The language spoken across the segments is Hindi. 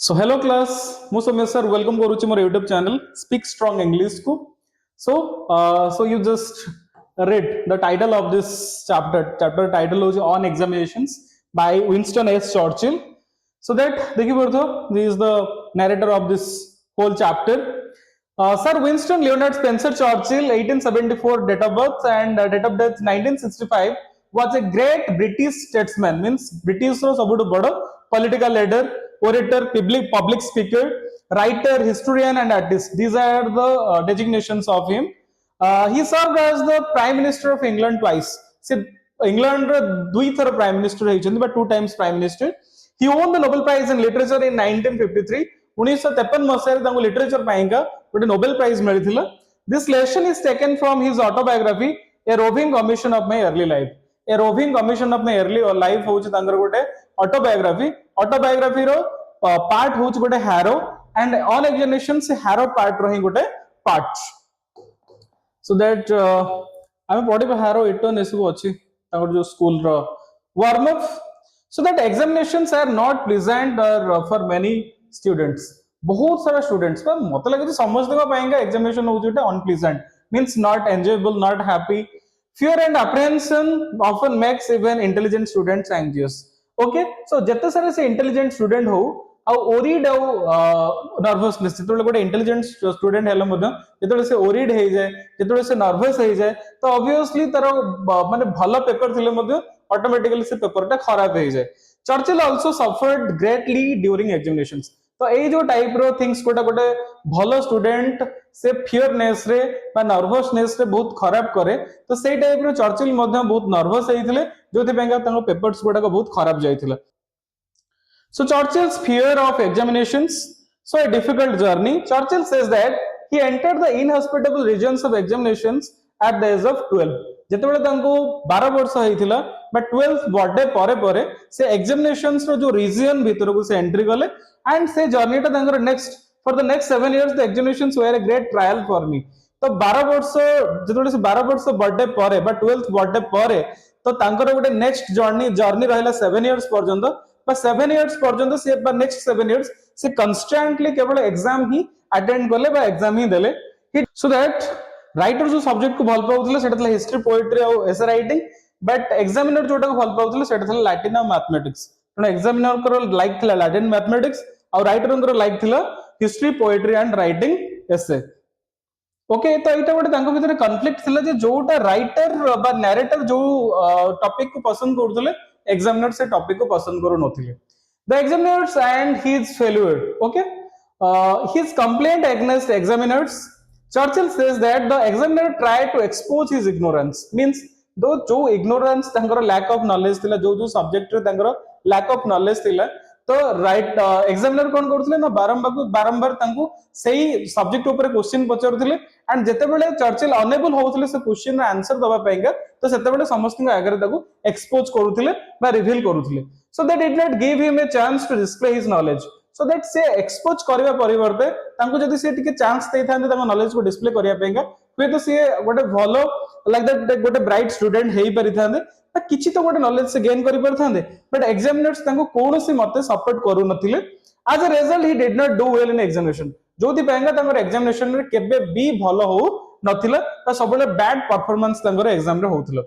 So hello class, ମୁଁ ସୌମ୍ୟ sir welcome କରୁଛି ମୋର YouTube channel Speak Strong English ku. So you just read the title of this chapter. Chapter title is On Examinations by Winston Churchill. So that देखिए पढ़ो, this is the narrator of this whole chapter. Sir Winston Leonard Spencer Churchill, 1874 date of birth and date of death 1965, was a great British statesman. Means British रो सबुठु बड़ political leader, orator, public speaker, writer, historian, and artist. These are the designations of him. He served as the Prime Minister of England twice. See, England ଦୁଇ ଥର Prime Minister ହେଇଛନ୍ତି, but 2 times Prime Minister. He won the Nobel Prize in Literature in 1953. 1953 ମସିହାରେ ତାଙ୍କୁ ଲିଟରେଚର ପାଇଁକା ଗୋଟେ ନୋବେଲ ପ୍ରାଇଜ ମିଳିଥିଲା. This lesson is taken from his autobiography, A Roving Commission of My Early Life. A Roving Commission of My Early Life ହଉଛି ତାଙ୍କର ଗୋଟେ autobiography. Autobiography रो part ହଉଛି ଗୋଟେ Harrow and on examination ସେ Harrow part रो ହିଁ ଗୋଟେ part. So that ଆମେ ପଢିବା Harrow Eton ଏସବୁ ଅଛି ତାଙ୍କର ଯୋଉ ସ୍କୁଲ ର warm up. So that examinations are not pleasant or for many students. बहुत सारा students पर मत लगे तो समझने का पाएंगे examination हो जाता है unpleasant, means not enjoyable, not happy. Fear and apprehension often makes even intelligent students anxious. Okay, so जत्ते सारे से intelligent student हो ଆଉ worried ଆଉ nervousness ଯେତେବେଳେ ଗୋଟେ intelligent student ହେଲେ ମଧ୍ୟ ଯେତେବେଳେ ସେ worried ହେଇଯାଏ, ଯେତେବେଳେ ସେ nervous ହେଇଯାଏ ତ obviously ତାର ମାନେ ଭଲ paper ଥିଲେ ମଧ୍ୟ automatically ସେ paper ଟା ଖରାପ ହେଇଯାଏ. Churchill also suffered greatly during examinations. तो এই जो टाइप रो थिंग्स कोटा गोटे भलो स्टूडेंट से फियरनेस रे बा नर्वसनेस रे बहुत खराब करे तो सेई टाइप रो चर्चिल मध्ये बहुत नर्वस हेइथिले जोथि पेंगा तांको पेपर्स गोटा को बहुत खराब जाइथिला. So Churchill's fear of examinations, so a difficult journey. Churchill says that he entered the inhospitable regions of examinations at the age of 12. ଯେତେବେଳେ ତାଙ୍କୁ 12 ବର୍ଷ ହେଇଥିଲା but 12th बर्थडे परे परे से examinations रो जो region भितरକୁ से एंट्री गले and से जर्नी टा तांकर next for the next 7 years the examinations were a great trial for me. तो 12 वर्ष जेतेବେଳେ से 12 वर्ष बर्थडे परे बा 12th बर्थडे परे तो तांकर गोटे नेक्स्ट जर्नी रहला 7 years पर्यंत बा 7 years पर्यंत से बा नेक्स्ट 7 years से कंस्टेंटली केवल एग्जाम ही अटेंड करले बा एग्जाम ही देले. सो दैट राइटर जो सब्जेक्ट को भल पाउतले सेटा थला हिस्ट्री पोएट्री और एसे राइटिंग, बट एग्जामिनर जोटा को भल पाउतले सेटा थला लैटिन और मैथमेटिक्स. तो एग्जामिनर को लाइक थला लैटिन मैथमेटिक्स और राइटर को लाइक थला history poetry and writing essay. Okay, तो एटा गोटे तांको भितर कॉन्फ्लिक्ट थिला जे जोटा राइटर बा नैरेटर जो टॉपिक को पसंद करथले एग्जामिनर से टॉपिक को पसंद करू नथिले. The examiners and his failure. Okay, his complaint against examiners. Churchill says that the examiner tried to expose his ignorance, means though जो ignorance तांकर lack of knowledge थिला जो subject रे तांकर lack of knowledge थिला तो right examiner कोन करथले ना बारंबार तांको सेही subject ऊपर क्वेश्चन पचरथले एंड जेतेबेले Churchill unable होथले से क्वेश्चन रा आंसर दबा पाएंगा तो सेतेबेले समस्त आगे ताको एक्सपोज करूथले बा reveal करूथले. So they did not give him a chance to display his knowledge. So that से एक्सपोज करबा परिवर्ते तांको जदी से टिके चांस देई थांते तांको नॉलेज को डिस्प्ले करिया पेंगा हुए तो से गोटे भलो लाइक दैट गोटे ब्राइट स्टूडेंट हेई परि थांते बा किछि तो गोटे नॉलेज से गेन करि पर थांते बट एग्जामिनर्स तांको कोनोसी मते सपोर्ट करू नथिले. As a result he did not do well in examination. जोथि पेंगा तांकर एग्जामिनेशन रे केबे भी भलो हो नथिला बा सबले बैड परफॉर्मेंस तांकर एग्जाम रे होथिला.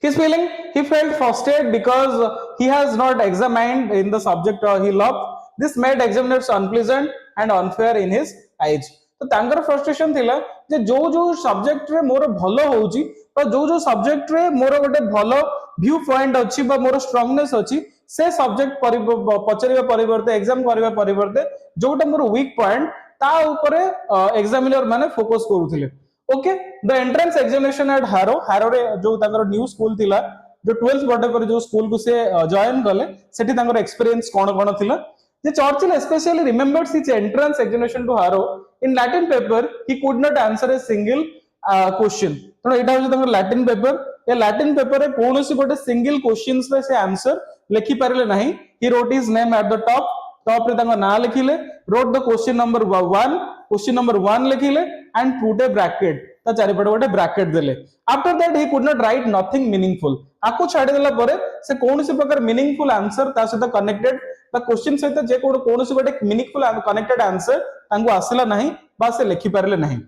His feeling, he felt frustrated because he has not examined in the subject he loved. This made examiners unpleasant and unfair in his eyes. तो तांकर फ्रस्ट्रेशन थिला जे जो सब्जेक्ट रे मोर भलो होउची बा जो सब्जेक्ट रे मोर गोटे भलो व्यू पॉइंट अछि बा मोर स्ट्रांगनेस अछि से सब्जेक्ट पचरिबा परिवर्ते एग्जाम करबा परिवर्ते जोटा मोर वीक पॉइंट ता ऊपर एग्जामिनर माने फोकस करूथिले. Okay, the entrance examination at Harrow रे जो तांकर न्यू स्कूल थिला जो 12th बर्थडे पर जो स्कूल को से जॉइन करले सेठी तांकर एक्सपीरियंस कोन थिला. The Churchill especially remembers his entrance examination to Harrow. In Latin paper, he could not answer a single question. तो एटा हो जे Latin paper, ए Latin paper रे कोनोसी गोटे single questions रे से आंसर लिखि पारले नाही. He wrote his name at the top रे तांको ना लिखिले, wrote the question number 1 question number 1 लिखिले एंड पुट ए ब्रैकेट ता चारिपटे गोटे ब्रैकेट देले after that he could not write nothing meaningful आको छाडी देला परे से कोनोसी प्रकार मीनिंगफुल आंसर ता सहित कनेक्टेड बा क्वेश्चन सहित जे कोनोसी गोटे मीनिंगफुल कनेक्टेड आंसर तांको आसिला नाही बा से लिखि पारले नाही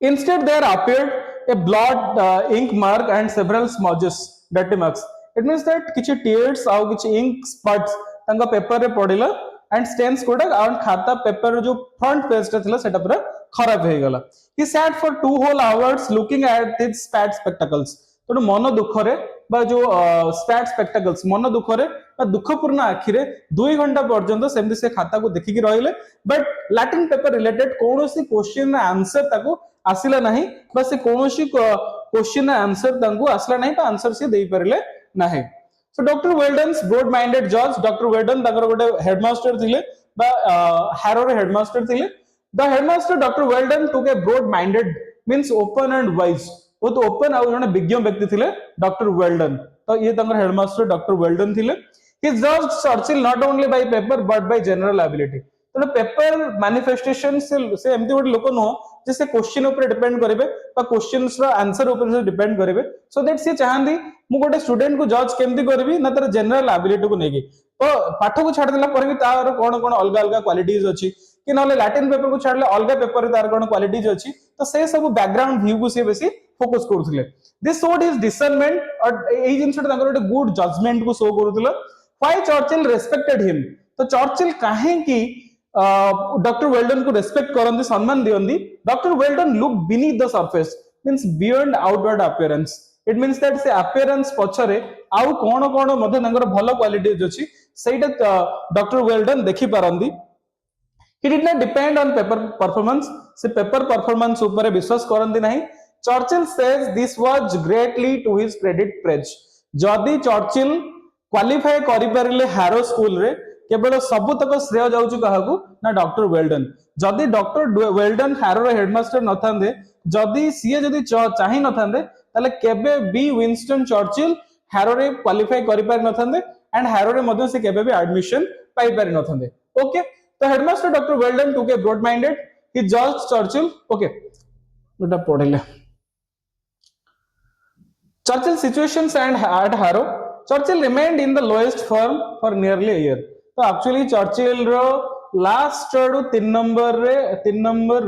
instead there appeared a blot ink mark and several smudges dirty marks it means that kichi tears au kichi ink spots tanga paper re padila and stains koda and khata paper jo front page ta thila seta pura kharab he gala he sat for 2 whole hours looking at his fat spectacles तो मन दुखरे जो स्पैट स्पेक्टाकल्स मन दुखरे दुखपूर्ण आखिरे 2 घंटा पर्यंत सेमती से खाता को देखिकी रहिले बट लैटिन पेपर रिलेटेड कोनोसी क्वेश्चन आंसर ताको आसिला नाही बा से कोनोसी क्वेश्चन आंसर तांको आसिला नाही बा आंसर से देई परले नाही so doctor Weldon's broad minded जज डॉक्टर वेल्डन ताकर गोटे हेडमास्टर थिले बा हारो रे हेडमास्टर थिले the headmaster doctor Weldon took a broad minded means open and wise बहुत ओपन आउ जने विज्ञ व्यक्ति थिले डॉक्टर वेल्डन तो ये तंगर हेडमास्टर डॉक्टर वेल्डन थिले he judged Churchill not only by paper but by general ability तो पेपर मैनिफेस्टेशन से एमती गोटे लोक नो जे से क्वेश्चन ऊपर डिपेंड करिवे बा क्वेश्चंस रो आंसर ऊपर से डिपेंड करिवे सो दैट से चाहंदी मु गोटे स्टूडेंट को जज केमती करबी ना तर जनरल एबिलिटी को नेगी तो पाठ को छाड़ देला पर भी तार कोन कोन अलग अलग क्वालिटीज अछि कि नले लैटिन पेपर को छाड़ले अलग पेपर तार कोन क्वालिटीज अछि तो से सब बैकग्राउंड व्यू को से बेसी फोकस करूथिले दिस शोड हिज डिसर्नमेंट और एई जिंसटा तांकर गोटे गुड जजमेंट को शो करूथिले व्हाई चर्चिल रेस्पेक्टेड हिम तो चर्चिल काहे की डॉक्टर वेल्डन को रेस्पेक्ट करंदी सम्मान दियंदी doctor Welldon look beneath the surface means beyond outward appearance it means that से अपीयरेंस पछरे आउ कोन कोन मध्ये तांकर भलो क्वालिटीज अछि सेटा डॉक्टर वेल्डन देखि पारंदी he did not depend on paper performance से पेपर परफॉर्मेंस ऊपर विश्वास करंदी नाही Churchill says this was greatly to his credit pledge जदी चर्चिल क्वालिफाई करि परले हारो स्कूल रे केवल सब तक श्रेय जाउची काहाकू ना डॉक्टर वेल्डन जदी डॉक्टर वेल्डन हारो रे हेडमास्टर नथांदे जदी सीए जदी चाहि नथांदे ताले केबे बी विंस्टन चर्चिल हारो रे क्वालिफाई करि पारि नथांदे एंड हारो रे मध्ये से केबे भी एडमिशन पाई पारि नथांदे okay The headmaster Dr. Weldon took a broad-minded. He judged Churchill. Okay, what up, Odile? Churchill's situations and at Harrow. Churchill remained in the lowest form for nearly a year. So actually, Churchill ro last to 3 number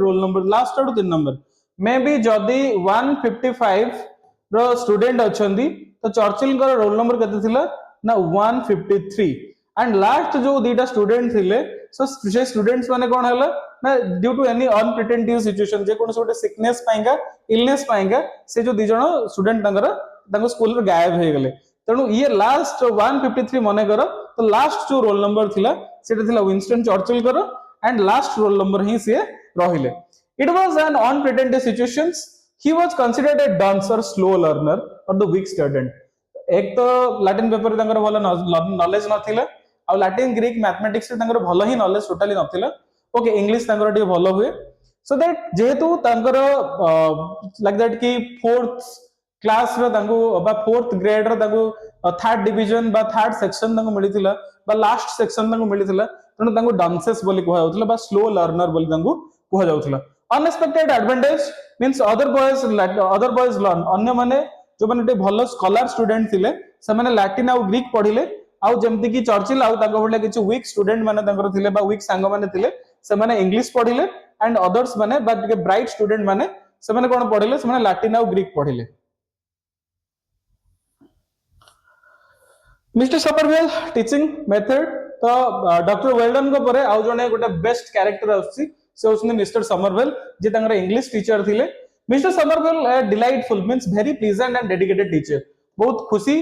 roll number last to 3 number. Maybe जदी 155 रो student अछंदी तो Churchill का roll number केते थिला ना 153 and last जो दीटा student थिले सो से स्टूडेंट्स माने कोन हला ना due to any unprecedented situation जे कोन सोटे सिकनेस पाएगा इलनेस पाएगा से जो दी जण स्टूडेंट तांगर स्कूल रे गायब हे गेले तणु ये लास्ट 153 माने करो तो लास्ट जो रोल नंबर थिला सेटा थिला विंस्टन चर्चिल करो एंड लास्ट रोल नंबर ही से रहिले it was an unprecedented situations he was considered a dunce और स्लो लर्नर और द वीक स्टूडेंट एक तो लैटिन पेपर तांगर वाला नॉलेज नथिला आ लैटिन ग्रीक मैथमेटिक्स रे तांकर भलो ही नॉलेज टोटली नथिला ओके इंग्लिश तांकर टी भलो हुए सो दैट जेहेतु तांकर लाइक दैट कि 4th क्लास रे तांको बा 4th ग्रेड रे तांको 3rd डिवीजन बा 3rd सेक्शन तांको मिलिथिला बा लास्ट सेक्शन तांको मिलिथिला तनो तांको डांसेस बोली कहै होतला बा स्लो लर्नर बोली तांको कहै जाउथला unexpected advantage means other boys learn अन्य माने जो माने भलो स्कॉलर स्टूडेंट थिले से माने लैटिन आ ग्रीक पढिले आउ जेमति कि चर्चिल आउ ताको भले किछ वीक स्टूडेंट माने तांकर थिले बा वीक सांग माने थिले से माने इंग्लिश पढिले एंड अदर्स माने बा के ब्राइट स्टूडेंट माने से माने कोन पढिले से माने लैटिन आउ ग्रीक पढिले मिस्टर सपरवेल टीचिंग मेथड तो डॉक्टर वेल्डन को परे आउ जने गोटे बेस्ट कैरेक्टर आछि से उसने मिस्टर समरवेल जे तांकर इंग्लिश टीचर थिले mister Somerville delightful means very pleasant and dedicated teacher बहुत खुशी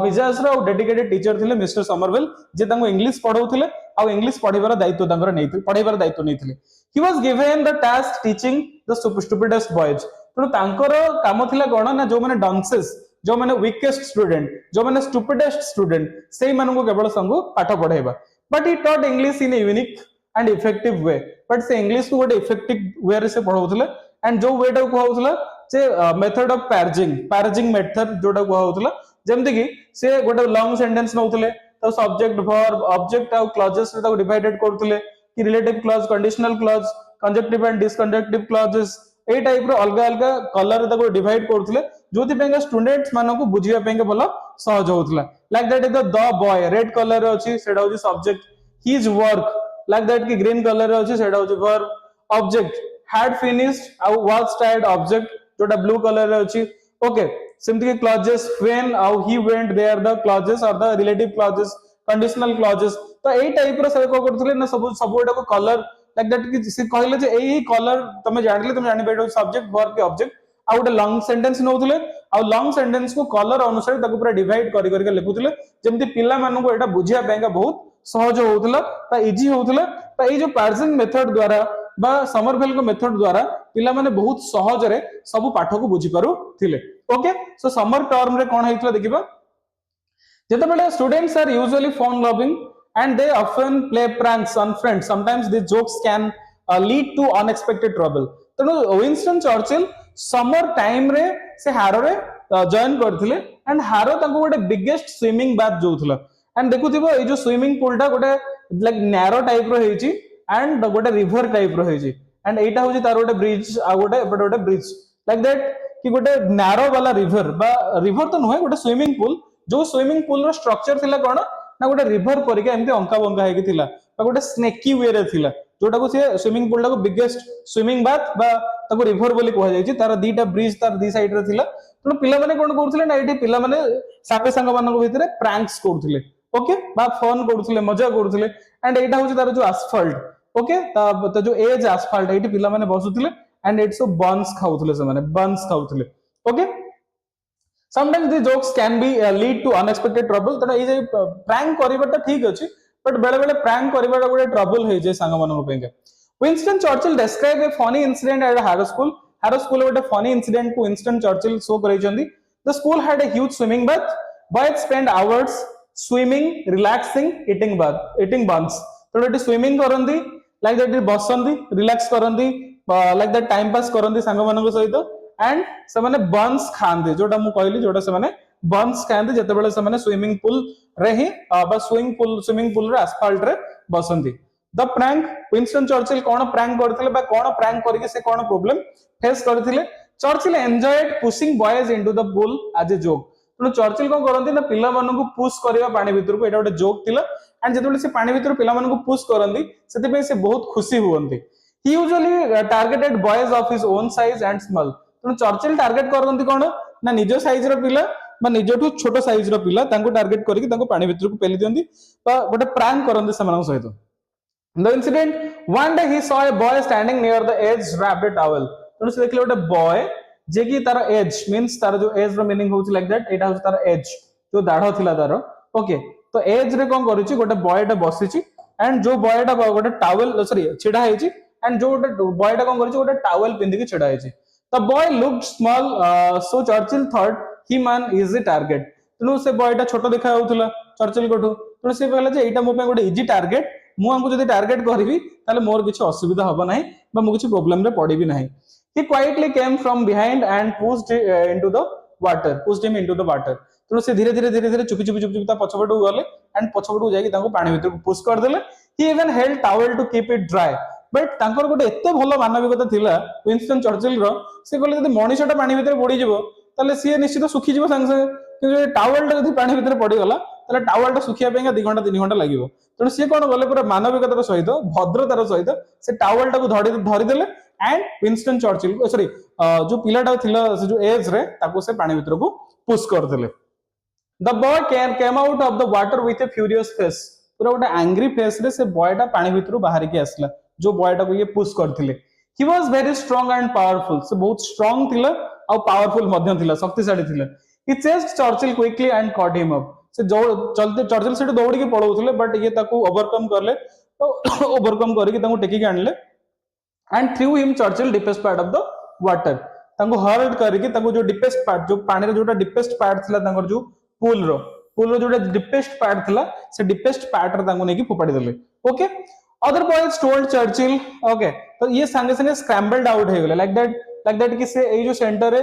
मिजाज रो डेडिकेटेड टीचर थिले मिस्टर समरवेल जे तांको इंग्लिश पढौथिले आ इंग्लिश पढिबार दायित्व तांकर नैथिले पढाइबार दायित्व नैथिले he was given the task teaching the stupidest boys तो तांकर काम थिला कोन ना जो माने डांसेस जो माने वीकेस्ट स्टूडेंट जो माने स्टुपिडेस्ट स्टूडेंट सेही मानको केवल संगो पाठ पढाइबा but he taught English in a unique and effective way but से इंग्लिश को गोटे इफेक्टिव वे रे से पढौथिले एंड जो वेटा को कहउथिला से मेथड ऑफ पैर्जिंग मेथड जोटा को कहउथिला जेमति कि से गोटे लॉन्ग सेंटेंस नउथिले तो सब्जेक्ट वर्ब ऑब्जेक्ट आ क्लॉजेस रे ताको डिवाइडेड करथिले कि relative clause conditional clause conjunctive and disjunctive clauses ए टाइप रो अलग अलग कलर ताको डिवाइड करथले जोथि पेंगा स्टूडेंट्स मानको बुझिया पेंगा भलो सहज होतला like that is the boy red colour अछि सेडा होची subject his work like that कि ग्रीन कलर अछि सेडा होची वर्ब ऑब्जेक्ट had finished ଆଉ was tired object जोटा ब्लू कलर रे अछि okay simply clauses when how he went they are the clauses or the relative clauses conditional clauses तो एई टाइप रो से को करथले ना सब एटा को कलर लाइक दैट कि से कहले जे एई कलर तमे जानि बेटो सब्जेक्ट वर्ब के ऑब्जेक्ट आ गोटे लॉन्ग सेंटेंस नउथले आ लॉन्ग सेंटेंस को कलर अनुसार ताको पूरा डिवाइड करि करि के लिखुथले जेमति पिला मानु को एटा बुझिया पेंगा बहुत सहज होउथला ता इजी होउथला ता एई जो पार्सिंग मेथड द्वारा बा समरभेल को मेथड द्वारा पिला माने बहुत सहज रे सब पाठ को बुझी पारु थिले ओके सो समर टर्म रे कोन हेइतला देखिबा जेते बेले students are usually fun loving and they often play pranks on friends sometimes these jokes can lead to unexpected trouble तनो विंस्टन चर्चिल समर टाइम रे से हारो रे जॉइन करथिले एंड हारो ताको गोटे बिगेस्ट स्विमिंग बाथ जोथला एंड देखुथिबो ए जो स्विमिंग पूल टा गोटे लाइक नैरो टाइप रो हेची एंड गोटे रिवर टाइप रो हेची एंड एटा होची तार गोटे ब्रिज आ गोटे एपटे गोटे ब्रिज लाइक दैट कि गोटे नैरो वाला रिवर बा रिवर तो नुहे गोटे स्विमिंग पूल जो स्विमिंग पूल रो स्ट्रक्चर थिला कोन ना गोटे रिवर परिका एमती अंका बंका हेकी थिला बा गोटे स्नेकी वे रे थिला जोटा को से स्विमिंग पूल टा को बिगेस्ट स्विमिंग बाथ बा ताको रिवर बोली कहै जाय छि तार दीटा ब्रिज तार दी साइड रे थिला तो पिला माने कोन करथले ना एठी पिला माने सागे संग मानक भितरे प्रैंक्स करथले ओके बा फन करथले मजा करथले एंड एटा होछि तार जो एस्फाल्ट ओके ता जो एज एस्फाल्ट एठी पिला माने बसुथले एंड इट्स सो बन्स खाउथले से माने बन्स खाउथले okay sometimes the jokes can be lead to unexpected trouble तो ए जे प्रैंक करिबाटा ठीक अछि बट बेले बेले प्रैंक करिबाटा गोटे ट्रबल हे जे संग मानक पेंगे Winston Churchill describe a funny incident at Harrow school गोटे funny incident को विंस्टन चर्चिल शो करै छथि the school had a huge swimming bath boys spent hours swimming relaxing eating buns तो एटी स्विमिंग करंदी लाइक दैट बसंदी रिलैक्स करंदी लाइक दैट टाइम पास करंदी संग मानक सहित एंड से माने बन्स खांदे जोटा मु कहली जोटा से माने बन्स खांदे जते बेले से माने स्विमिंग पूल रे ही बा स्विमिंग पूल रे एस्फाल्ट रे बसंती द प्रैंक विंस्टन चर्चिल कोन प्रैंक करथिले बा कोन प्रैंक करके से कोन प्रॉब्लम फेस करथिले Churchill enjoyed pushing boys into the pool as a joke तो चर्चिल को करंती ना पिला मानन को पुश करबा पानी भीतर को एटा गोटे जोक थिला एंड जते बेले से पानी भीतर पिला मानन को पुश करंती सेते पे से बहुत खुशी हुवंती he usually targeted boys of his own size and small तो चर्चिल टारगेट करंती कोन ना निजो साइज रो पिला बा निजोठु छोटो साइज रो पिला तांको टारगेट करके तांको पानी भीतर को पेली दियंती बा गोटे प्रैंक करंती समान सहित the incident one day he saw a boy standing near the edge wrapped a towel तो से देखले गोटे बॉय जे की तार एज मींस तार जो एज रो मीनिंग होची लाइक दैट एटा होची तार एज जो दाढ़ थिला तार ओके तो एज रे कोन करूची गोटे बॉयटा बसिची एंड जो बॉयटा गोटे टावल सॉरी छिडा हेची एंड जो गोटे बॉयटा कोन करूची गोटे टावल पिंदी के छिडा हेची the boy looked small so Churchill thought he man is the target तनु से बॉयटा छोटो देखा होउतला चर्चिल कोठो तनु से कहला जे एटा मो पे गोटे इजी टारगेट मु हमको जदी टारगेट करबी ताले मोर किछ असुविधा होबा नाही बा मु किछ प्रॉब्लम रे पड़ीबी नाही he quietly came from behind and pushed him into the water तनु से धीरे धीरे चुपी ता पछपटू गले एंड पछपटू जाई ताको पानी भीतर को पुश कर देले he even held towel to keep it dry but तांकर गोटे एते भलो मानविकता थिला विंस्टन चर्चिल रो से कहले जदी मनीषटा पानी भीतर पड़ी जिवो ताले सी निश्चित सुखी जिवो संग संग कि टावलटा जदी पानी भीतर पड़ी गला ताले टावलटा सुखिया पेंगा 2 घंटा 3 घंटा लागिवो तण सी कोन गले पूरा मानविकतार सहित भद्रतार सहित से टावलटा को धरि देले एंड विंस्टन चर्चिल सॉरी जो पिलाटा थिला से जो एज रे ताको से पानी भीतर को पुश कर देले the boy came out of the water with A furious face पूरा गोटे एंग्री फेस रे से बॉयटा पानी भीतर बाहर के आसला जो बॉयटा को ये पुश करथिले he was very strong and powerful से बहुत स्ट्रांग थिला और पावरफुल मध्यम थिला शक्तिशाली थिला he chased Churchill quickly and caught him up से जो चलते चर्चिल से दौड़ी के पळौथिले बट ये ताको ओवरकम करले तो ओवरकम करके ताको टेकी के आनले and threw him Churchill deepest part of the water ताको हर्ट करके ताको जो डीपेस्ट पार्ट जो पानी रे जोटा डीपेस्ट पार्ट थिला तांकर जो पूल रो जोटा डीपेस्ट पार्ट थिला से डीपेस्ट पार्ट रे ताको नेकी फोपाडी देले okay other boys told Churchill okay तो ये संगे संगे स्क्रैम्बल्ड आउट हे गेले लाइक दैट कि से ए जो सेंटर रे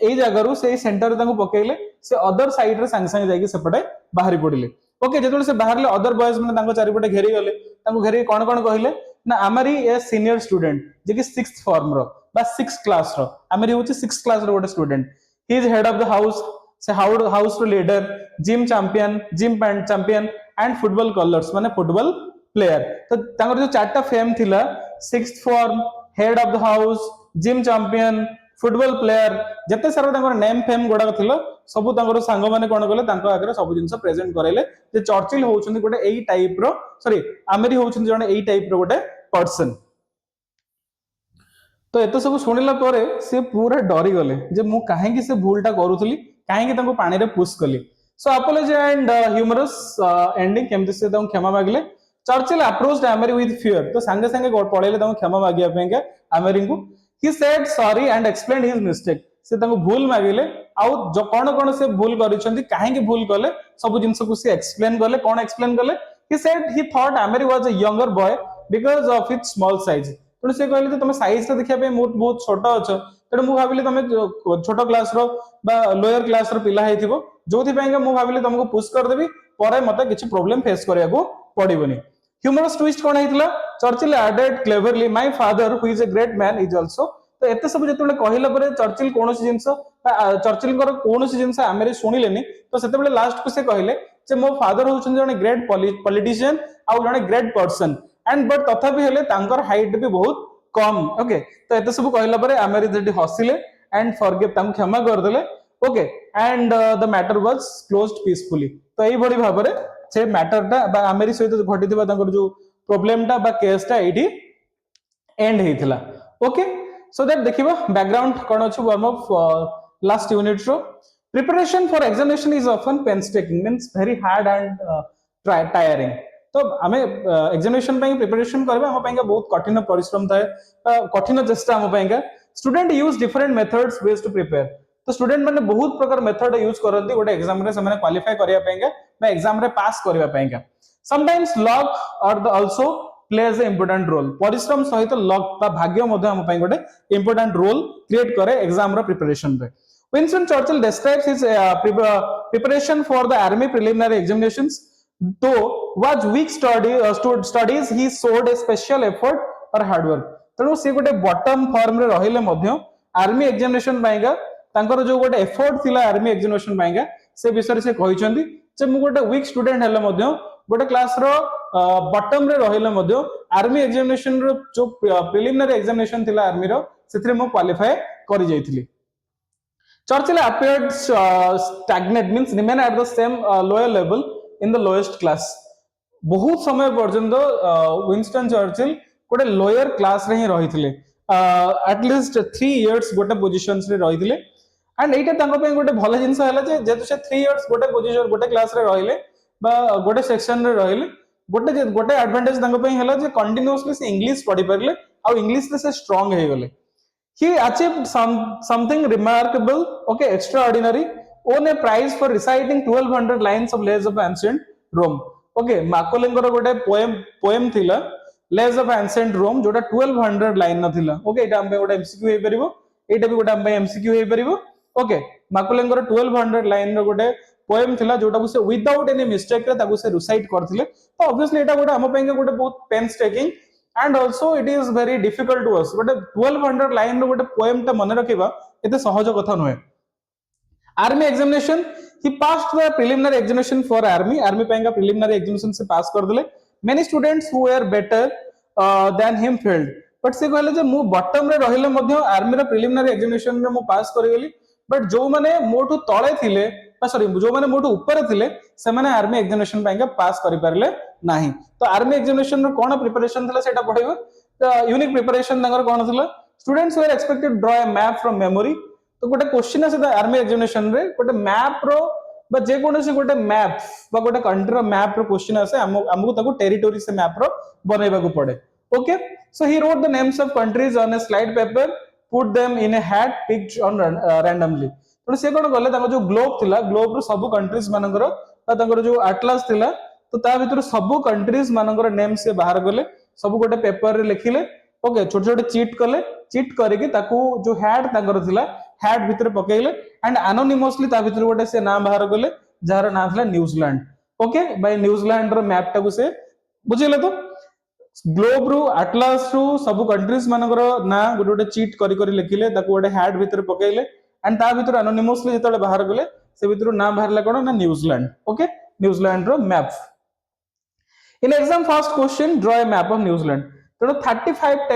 ए जगह रु से सेंटर तांको पकेले से अदर साइड रे संगे संगे जाई के सेपटे बाहरी पड़िले ओके जेतोले से बाहरले अदर बॉयज माने तांको चारि पटे घेरी गले तांको घेरी कोन कोन कहिले ना आमरी ए सीनियर स्टूडेंट जे कि 6th फॉर्म रो बा 6th क्लास रो आमरी होची 6th क्लास रो गोटे student he is head of the house से हाउस रो leader gym champion and football colours माने फुटबॉल प्लेयर तो तांकर जो चारटा फेम थिला 6th form head of the house gym champion football player जते सारा तांकर नेम फेम गुडा थिला सब तांकर सांग माने कोन कले तांको आगरे सब जिंस प्रेजेंट करैले जे चर्चिल होउछन्ती गोटे एई टाइप रो सॉरी आमेरी होउछन्ती जने एई टाइप रो गोटे पर्सन तो एत सब शुणिला परे से पूरा डरी गले जे मु काहे कि से भूलटा करूथली काहे कि तांको पानी रे पुश कली सो अपोलॉजी एंड ह्यूमरस एंडिंग केमति से तांको क्षमा मागले चर्चिल अप्रोच्ड आमेरी विथ फियर तो संगे संगे पळेले तांको क्षमा मागिया पेंगा आमेरी को he said sorry and explained his mistake से तांको भूल मागिले आउ जो कोन से भूल करिसंती काहे कि भूल कले सब जिंस को से एक्सप्लेन कले कोन एक्सप्लेन कले he said he thought Ameri was a younger boy because of its small size तो से कहले तुम साइज तो देखिया पे बहुत छोट अछ तेणु मु भाबिली तुम छोट क्लास रो बा लोअर क्लास रो पिला हेथिबो जोथि पेंगा मु भाबिली तुमको पुश कर देबी परे मते किछि प्रॉब्लम फेस करिया को पड़िबोनी ह्यूमरस ट्विस्ट कोन हेतिला Churchill added cleverly my father who is a great man is also तो एते सब जेतेबेले कहिला परे चर्चिल कोनोसी जिंस चर्चिल कर कोनोसी जिंस आमेरे सुनिलेनी तो सेतेबेले लास्ट को से कहिले जे मो फादर होउछन जने ग्रेट पॉलिटिशियन आ जने ग्रेट पर्सन एंड बट तथापि हेले तांकर हाइट भी बहुत कम ओके तो एते सब कहिला परे आमेरे जेटी हसिले एंड फॉरगिव तांको क्षमा कर देले okay and the matter was closed peacefully तो एई बडी भाबरे से मैटरटा बा आमेरी सहित घटिथिबा तांकर जो प्रॉब्लमटा बा केसटा एठी एंड हेथिला ओके सो दैट देखिबा बैकग्राउंड कोन अछि वार्म अप लास्ट यूनिट रो preparation for examination is often painstaking means very hard and tiring तो आमे एग्जामिनेशन पई प्रिपरेशन करबा हम पईगा बहुत कठिन परिश्रम थाए कठिन चेष्टा हम पईगा student use different methods ways to prepare तो स्टूडेंट माने बहुत प्रकार मेथड यूज करंती गोटे एग्जाम रे से क्वालिफाई करिया पईगा बा एग्जाम रे पास करिया पईगा समटाइम्स लक और also plays a important role परिश्रम सहित लक बा भाग्य मध्ये हम पई गोटे इंपोर्टेंट रोल क्रिएट करे एग्जाम रो प्रिपरेशन रे Winston Churchill describes his preparation for the army preliminary examinations though was weak studies he showed a special effort or hard work तेणु से गोटे बॉटम फॉर्म रे रहिले मध्ये आर्मी एग्जामिनेशन पाइगा तांकर जो गोटे एफर्ट थिला आर्मी एग्जामिनेशन पाइगा से विषय से कहिसंती जे मु गोटे वीक स्टूडेंट हेले मध्ये गोटे क्लास रो बॉटम रे रहिले मध्ये आर्मी एग्जामिनेशन रो जो प्रिलिमिनरी एग्जामिनेशन थिला आर्मी रो सेथरे मु क्वालिफाई करि जाइथिली Churchill appeared stagnant means remain at the same lower level in the lowest class बहुत समय पर्यंत विंस्टन चर्चिल गोटे लोअर क्लास रे ही रहिथिले एटलीस्ट 3 इयर्स गोटे पोजीशंस रे रहिथिले एंड एटा तांको पे गोटे भलो जिंस हला जे जेतु से 3 इयर्स गोटे पोजीशन गोटे क्लास रे रहिले बा गोटे सेक्शन रे रहिले गोटे एडवांटेज तांको पे हला जे कंटीन्यूअसली से इंग्लिश पढी परले आ इंग्लिश से स्ट्रांग हे गले he achieved something remarkable okay extraordinary won a prize for reciting 1200 lines of lays of ancient Rome okay माकोलेंगर गोटे पोएम थिला लेज ऑफ एंशिएंट रोम जोटा 1200 लाइन न थिला ओके एटा हम गोटे एमसीक्यू हे परिबो एटा भी गोटे हम एमसीक्यू हे परिबो ओके माकोलेंगर 1200 लाइन रो गोटे पोएम थिला जोटा को से विदाउट एनी मिस्टेक रे ताको से रिसाइट करथिले तो ऑब्वियसली एटा गोटे हम पेंगे गोटे बहुत painstaking and also it is very difficult to us but 1200 line रो गोटे पोएम ता मन रखिबा एते सहज कथा नहे army examination he passed the preliminary examination for army पाएंगा preliminary examination से पास कर देले many students who were better than him failed but से कहले जे मु बॉटम रे रहिले मध्ये आर्मी रो preliminary examination रे मु पास करि गेली बट जो माने मोटू तळे थिले सॉरी जो माने मोटू ऊपर थिले से माने आर्मी एग्जामिनेशन पाएंगा पास करि परले नाही तो आर्मी एग्जामिनेशन रो कोन प्रिपरेशन थिला सेटा पढिबो तो यूनिक प्रिपरेशन नगर कोन थिला students were expected draw a map from memory तो गोटे क्वेश्चन आसे आर्मी एग्जामिनेशन रे गोटे मैप रो बा जे कोनोसी गोटे मैप बा गोटे कंट्री रो मैप रो क्वेश्चन आसे हमको ताको टेरिटरी से मैप रो बनैबा को पड़े okay so he wrote the names of countries on A slide paper put them in A hat picked on randomly तो से कोन गले ताको जो ग्लोब थिला ग्लोब रो सब कंट्रीज मानकर तांकर जो एटलास थिला तो ता भीतर सब कंट्रीज मानकर नेम से बाहर गले सब गोटे पेपर रे लिखिले ओके छोटे छोटे चीट करके ताकू जो हैड तांकर थिला हैड भीतर पकेइले एंड एनोनिमसली ता भीतर गोटे से नाम बाहर गले जार नाम थिला न्यूजीलैंड ओके बाय न्यूजीलैंड रो मैप टाकू से बुझिले तो ग्लोब रु आटलास रु सब कंट्रीज मानकर ना गोटे गोटे चीट करी करी लिखिले ताको गोटे हैट भितर पकेइले एंड ता भितर एनोनिमसली जेतले बाहर गले से भितर ना बाहरला कोन ना न्यूजीलैंड ओके न्यूजीलैंड रो map in exam first question draw a map of New Zealand तेणु 35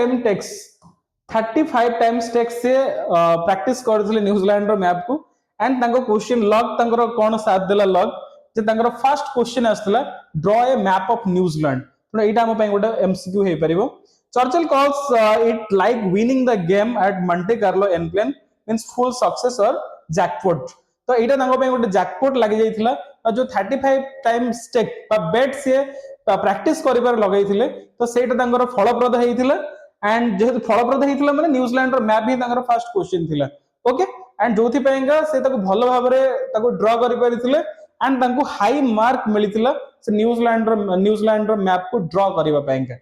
टाइम्स टेक्स से प्रैक्टिस करथिले न्यूजीलैंड रो मैप को एंड तांको क्वेश्चन लॉग तांकर कोन साथ देला लॉग जे तांकर फर्स्ट क्वेश्चन आस्तला draw a map of New Zealand तेणु एटा हम पई गोटे एमसीक्यू हे परिबो Churchill calls it like winning the game at Monte Carlo in plain means full success और जैकपॉट तो एटा तांको पई गोटे जैकपॉट लागि जाइथिला जो 35 टाइम्स टेक बा बेट से प्रैक्टिस करिबार लगाइथिले तो सेटा तांकर फलप्रद हेइथिला एंड जेहेतु फलप्रद हेइथिला माने न्यूजीलैंड रो मैप ही तांकर फर्स्ट क्वेश्चन थिला ओके एंड जोथि पईगा से ताको भलो भाबरे ताको ड्रॉ करि परिथिले एंड तांको हाई मार्क मिलिथिला से न्यूजीलैंड रो मैप को ड्रॉ करिबा पईगा